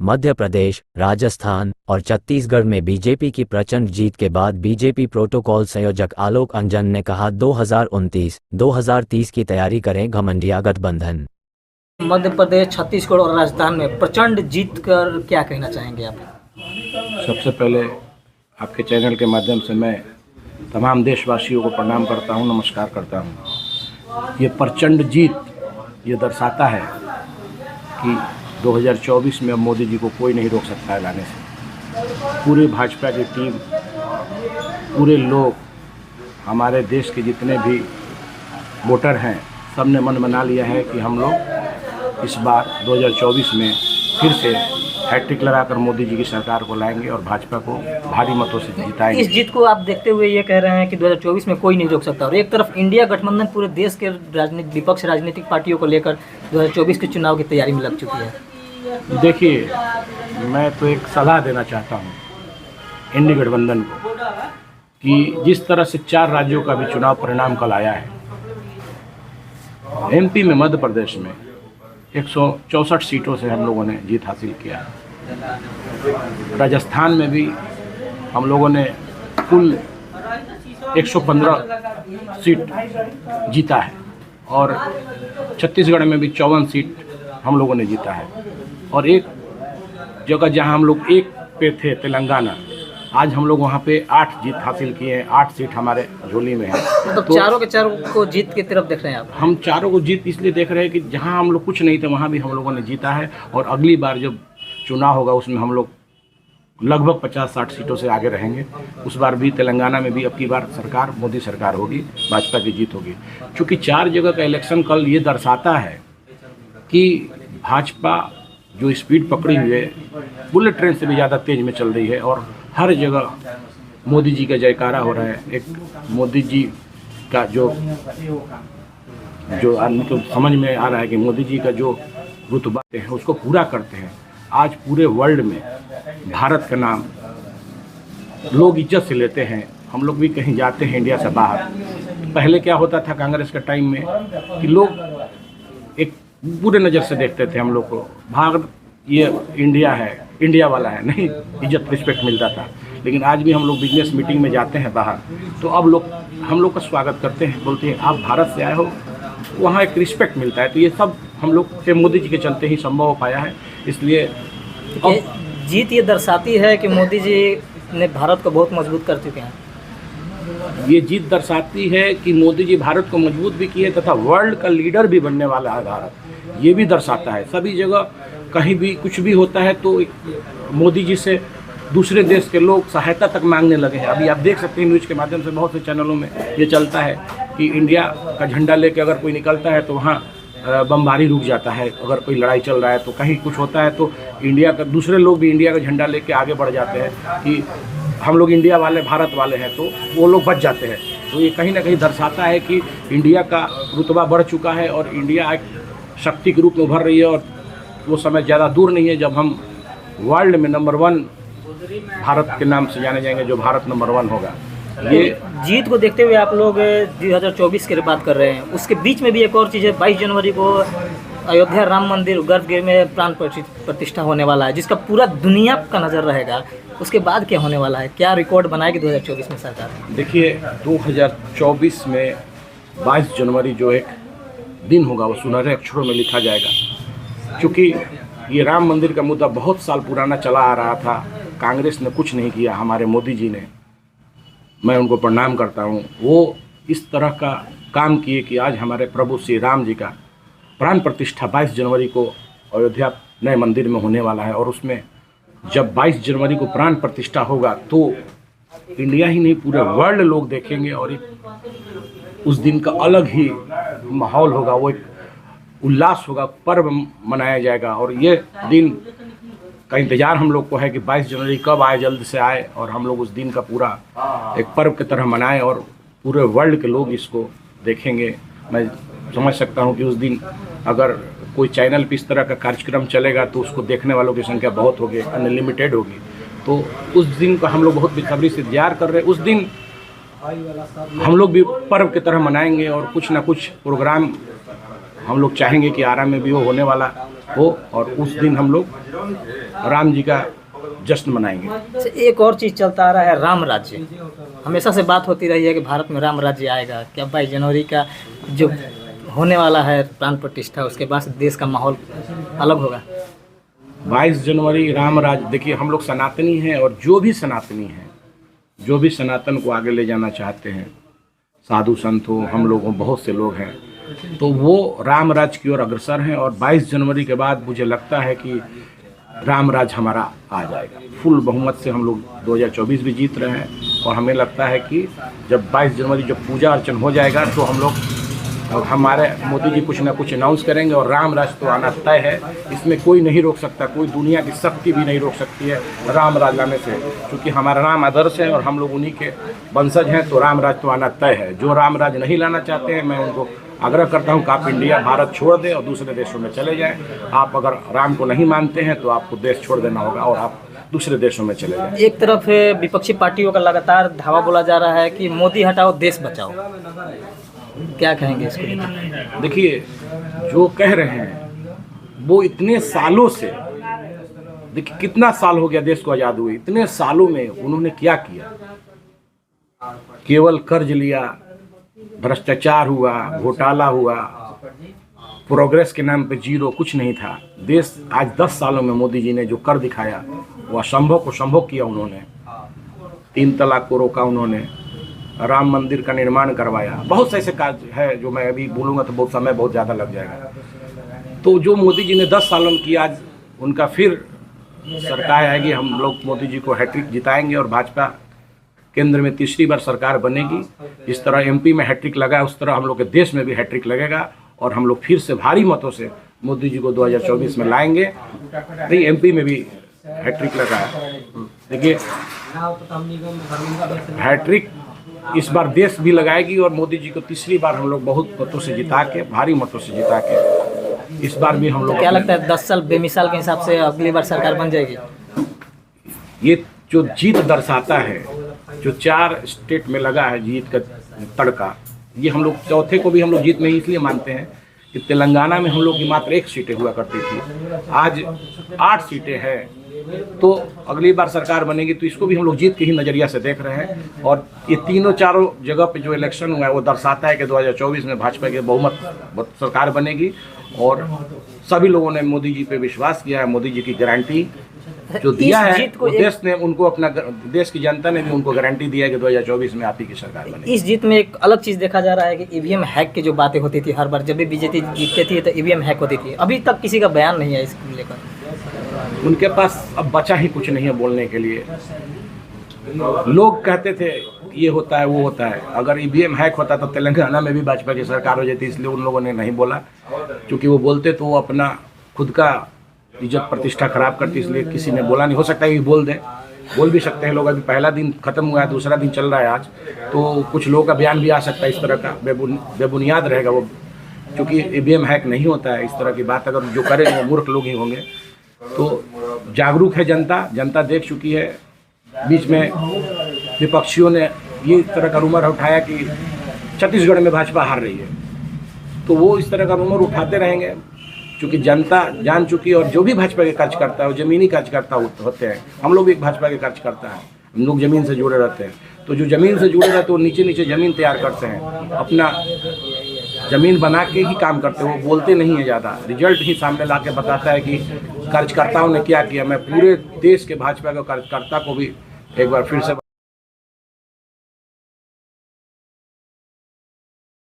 मध्य प्रदेश, राजस्थान और छत्तीसगढ़ में बीजेपी की प्रचंड जीत के बाद बीजेपी प्रोटोकॉल संयोजक आलोक अंजन ने कहा 2029-2030 की तैयारी करें घमंडिया गठबंधन। मध्य प्रदेश, छत्तीसगढ़ और राजस्थान में प्रचंड जीत कर क्या कहना चाहेंगे आप? सबसे पहले आपके चैनल के माध्यम से मैं तमाम देशवासियों को प्रणाम करता हूं, नमस्कार करता हूं। ये प्रचंड जीत ये दर्शाता है कि 2024 में अब मोदी जी को कोई नहीं रोक सकता है लाने से। पूरी भाजपा की टीम, पूरे लोग, हमारे देश के जितने भी वोटर हैं, सब ने मन बना लिया है कि हम लोग इस बार 2024 में फिर से हैट्रिक लगाकर मोदी जी की सरकार को लाएंगे और भाजपा को भारी मतों से जिताएंगे। इस जीत को आप देखते हुए ये कह रहे हैं कि 2024 में कोई नहीं रोक सकता, और एक तरफ इंडिया गठबंधन पूरे देश के विपक्ष राजनीतिक पार्टियों को लेकर 2024 के चुनाव की तैयारी में लग चुकी है। देखिए, मैं तो एक सलाह देना चाहता हूँ इंडिया गठबंधन को कि जिस तरह से 4 राज्यों का भी चुनाव परिणाम कल आया है, एमपी में, मध्य प्रदेश में 164 सीटों से हम लोगों ने जीत हासिल किया। राजस्थान में भी हम लोगों ने कुल 115 सीट जीता है और छत्तीसगढ़ में भी 54 सीट हम लोगों ने जीता है। और एक जगह जहां हम लोग एक पे थे, तेलंगाना, आज हम लोग वहां पे 8 जीत हासिल किए हैं। 8 सीट हमारे झोली में है। तो चारों के चारों को जीत की तरफ देख रहे हैं आप? हम चारों को जीत इसलिए देख रहे हैं कि जहां हम लोग कुछ नहीं थे वहां भी हम लोगों ने जीता है। और अगली बार जब चुनाव होगा उसमें हम लोग लगभग 50-60 सीटों से आगे रहेंगे। उस बार भी तेलंगाना में भी अब की बार सरकार मोदी सरकार होगी, भाजपा की जीत होगी। क्योंकि 4 जगह का इलेक्शन कल ये दर्शाता है कि भाजपा जो स्पीड पकड़ी हुई है, बुलेट ट्रेन से भी ज़्यादा तेज में चल रही है और हर जगह मोदी जी का जयकारा हो रहा है। एक मोदी जी का जो आदमी को समझ में आ रहा है कि मोदी जी का जो रुतबा है उसको पूरा करते हैं। आज पूरे वर्ल्ड में भारत का नाम लोग इज्जत से लेते हैं। हम लोग भी कहीं जाते हैं इंडिया से बाहर, पहले क्या होता था कांग्रेस के टाइम में कि लोग एक बुरे नज़र से देखते थे हम लोग को, भारत ये इंडिया है, इंडिया वाला है, नहीं इज्जत रिस्पेक्ट मिलता था। लेकिन आज भी हम लोग बिजनेस मीटिंग में जाते हैं बाहर तो अब लोग हम लोग का स्वागत करते हैं, बोलते हैं आप भारत से आए हो, वहाँ एक रिस्पेक्ट मिलता है। तो ये सब हम लोग के मोदी जी के चलते ही संभव हो पाया है। इसलिए जीत ये दर्शाती है कि मोदी जी ने भारत को बहुत मजबूत कर चुके हैं। ये जीत दर्शाती है कि मोदी जी भारत को मजबूत भी किए तथा वर्ल्ड का लीडर भी बनने वाला है भारत, ये भी दर्शाता है। सभी जगह कहीं भी कुछ भी होता है तो मोदी जी से दूसरे देश के लोग सहायता तक मांगने लगे हैं। अभी आप देख सकते हैं न्यूज़ के माध्यम से बहुत से चैनलों में ये चलता है कि इंडिया का झंडा लेके अगर कोई निकलता है तो वहाँ बमबारी रुक जाता है। अगर कोई लड़ाई चल रहा है तो कहीं कुछ होता है तो इंडिया का दूसरे लोग भी इंडिया का झंडा लेके आगे बढ़ जाते हैं कि हम लोग इंडिया वाले, भारत वाले हैं, तो वो लोग बच जाते हैं। तो ये कहीं ना कहीं दर्शाता है कि इंडिया का रुतबा बढ़ चुका है और इंडिया एक शक्ति के रूप में उभर रही है। और वो समय ज़्यादा दूर नहीं है जब हम वर्ल्ड में नंबर 1 भारत के नाम से जाने जाएंगे, जो भारत नंबर 1 होगा। ये जीत को देखते हुए आप लोग 2024 की बात कर रहे हैं, उसके बीच में भी एक और चीज़ है, 22 जनवरी को अयोध्या राम मंदिर गर्भगृह में प्राण प्रतिष्ठा होने वाला है, जिसका पूरा दुनिया का नज़र रहेगा। उसके बाद क्या होने वाला है, क्या रिकॉर्ड बनाएगी 2024 में सरकार? देखिए, 2024 में 22 जनवरी जो एक दिन होगा वो सुनहरे अक्षरों में लिखा जाएगा। क्योंकि ये राम मंदिर का मुद्दा बहुत साल पुराना चला आ रहा था, कांग्रेस ने कुछ नहीं किया, हमारे मोदी जी ने, मैं उनको प्रणाम करता हूँ, वो इस तरह का काम किए कि आज हमारे प्रभु श्री राम जी का प्राण प्रतिष्ठा 22 जनवरी को अयोध्या नए मंदिर में होने वाला है। और उसमें जब 22 जनवरी को प्राण प्रतिष्ठा होगा तो इंडिया ही नहीं पूरे वर्ल्ड लोग देखेंगे और एक उस दिन का अलग ही माहौल होगा, वो एक उल्लास होगा, पर्व मनाया जाएगा। और ये दिन का इंतज़ार हम लोग को है कि 22 जनवरी कब आए, जल्द से आए और हम लोग उस दिन का पूरा एक पर्व की तरह मनाएं और पूरे वर्ल्ड के लोग इसको देखेंगे। मैं समझ सकता हूं कि उस दिन अगर कोई चैनल पे इस तरह का कार्यक्रम चलेगा तो उसको देखने वालों की संख्या बहुत होगी, अनलिमिटेड होगी। तो उस दिन का हम लोग बहुत बेसब्री से इंतजार कर रहे हैं। उस दिन हम लोग भी पर्व की तरह मनाएंगे और कुछ ना कुछ प्रोग्राम हम लोग चाहेंगे कि आरा में भी वो होने वाला हो और उस दिन हम लोग राम जी का जश्न मनाएंगे। अच्छा, एक और चीज़ चलता आ रहा है, राम राज्य। हमेशा से बात होती रही है कि भारत में राम राज्य आएगा। क्या 22 जनवरी का जो होने वाला है प्राण प्रतिष्ठा, उसके बाद देश का माहौल अलग होगा? 22 जनवरी राम राज, देखिए हम लोग सनातनी हैं और जो भी सनातनी हैं, जो भी सनातन को आगे ले जाना चाहते हैं, साधु संत हो, हम लोग हो, बहुत से लोग हैं, तो वो राम राज की ओर अग्रसर हैं। और 22 जनवरी के बाद मुझे लगता है कि राम राज हमारा आ जाएगा। फुल बहुमत से हम लोग 2024 भी जीत रहे हैं और हमें लगता है कि जब 22 जनवरी जब पूजा अर्चन हो जाएगा तो हम लोग, हमारे मोदी जी कुछ ना कुछ अनाउंस करेंगे और राम राज तो आना तय है। इसमें कोई नहीं रोक सकता, कोई दुनिया की शक्ति भी नहीं रोक सकती है राम राज लाने से, क्योंकि हमारा राम आदर्श है और हम लोग उन्हीं के वंशज हैं। तो राम राज तो आना तय है। जो राम राज नहीं लाना चाहते हैं, मैं उनको आग्रह करता हूं कि आप इंडिया भारत छोड़ दें और दूसरे देशों में चले जाएं। आप अगर राम को नहीं मानते हैं तो आपको देश छोड़ देना होगा और आप दूसरे देशों में चले जाएं। एक तरफ विपक्षी पार्टियों का लगातार धावा बोला जा रहा है कि मोदी हटाओ देश बचाओ, क्या कहेंगे इसको लेकर? देखिए, जो कह रहे हैं वो इतने सालों से, देखिए कितना साल हो गया देश को आज़ाद हुए, इतने सालों में उन्होंने क्या किया? केवल कर्ज लिया, भ्रष्टाचार हुआ, घोटाला हुआ, प्रोग्रेस के नाम पे जीरो, कुछ नहीं था। देश आज 10 सालों में मोदी जी ने जो कर दिखाया, वो असंभव को संभव किया उन्होंने। 3 तलाक को रोका उन्होंने, राम मंदिर का निर्माण करवाया, बहुत से ऐसे कार्य है जो मैं अभी बोलूँगा तो बहुत समय बहुत ज़्यादा लग जाएगा। तो जो मोदी जी ने 10 सालों में किया, आज उनका फिर सरकार आएगी, हम लोग मोदी जी को हैट्रिक जिताएंगे और भाजपा केंद्र में तीसरी बार सरकार बनेगी। इस तरह एमपी में हैट्रिक लगा, उस तरह हम लोग के देश में भी हैट्रिक लगेगा और हम लोग फिर से भारी मतों से मोदी जी को 2024 में लाएंगे। नहीं, एमपी में भी हैट्रिक लगा है। देखिए, हैट्रिक इस बार देश भी लगाएगी और मोदी जी को तीसरी बार हम लोग बहुत मतों से जिता के, भारी मतों से जिता के इस बार भी हम लोग। क्या लगता है 10 साल बेमिसाल के हिसाब से अगली बार सरकार बन जाएगी? ये जो जीत दर्शाता है, जो 4 स्टेट में लगा है जीत का तड़का, ये हम लोग चौथे को भी हम लोग जीत में इसलिए मानते हैं कि तेलंगाना में हम लोग की मात्र 1 सीटें हुआ करती थी, आज 8 सीटें हैं। तो अगली बार सरकार बनेगी तो इसको भी हम लोग जीत के ही नज़रिया से देख रहे हैं। और ये तीनों चारों जगह पे जो इलेक्शन हुआ है वो दर्शाता है कि 2024 में भाजपा के बहुमत सरकार बनेगी और सभी लोगों ने मोदी जी पे विश्वास किया है। मोदी जी की गारंटी जो दिया है, वो देश ने उनको, अपना देश की जनता ने भी उनको गारंटी दिया है कि 2024 में आप ही की सरकार बनेगी। इस जीत में एक अलग चीज़ देखा जा रहा है कि ईवीएम हैक की जो बातें होती थी, हर बार जब भी बीजेपी जीतती थी तो ईवीएम हैक होती थी, अभी तक किसी का बयान नहीं है इसको लेकर। उनके पास अब बचा ही कुछ नहीं है बोलने के लिए। लोग कहते थे ये होता है वो होता है, अगर ईवीएम हैक होता तो तेलंगाना में भी भाजपा की सरकार हो जाती, इसलिए उन लोगों ने नहीं बोला, क्योंकि वो बोलते तो वो अपना खुद का इज्जत प्रतिष्ठा खराब करती, इसलिए किसी ने बोला नहीं। हो सकता है कि बोल दे, बोल भी सकते हैं लोग। अभी पहला दिन खत्म हुआ है, दूसरा दिन चल रहा है आज, तो कुछ लोगों का बयान भी आ सकता है इस तरह का, बेबुनियाद रहेगा वो, क्योंकि ईवीएम हैक नहीं होता है। इस तरह की बात अगर जो करें वो मूर्ख लोग ही होंगे। तो जागरूक है जनता, जनता देख चुकी है। बीच में विपक्षियों ने ये तरह का रूमर उठाया कि छत्तीसगढ़ में भाजपा हार रही है, तो वो इस तरह का रूमर उठाते रहेंगे, क्योंकि जनता जान चुकी है। और जो भी भाजपा के कार्य करता है वो जमीनी कार्यकर्ता होते हैं। हम लोग भी एक भाजपा के कार्य करता है, हम लोग जमीन से जुड़े रहते हैं। तो जो जमीन से जुड़े रहते हैं वो नीचे नीचे जमीन तैयार करते हैं, अपना जमीन बना के ही काम करते हैं। वो बोलते नहीं है ज़्यादा, रिजल्ट ही सामने ला के बताता है कि कार्यकर्ताओं ने क्या किया। मैं पूरे देश के भाजपा के कार्यकर्ता को भी एक बार फिर से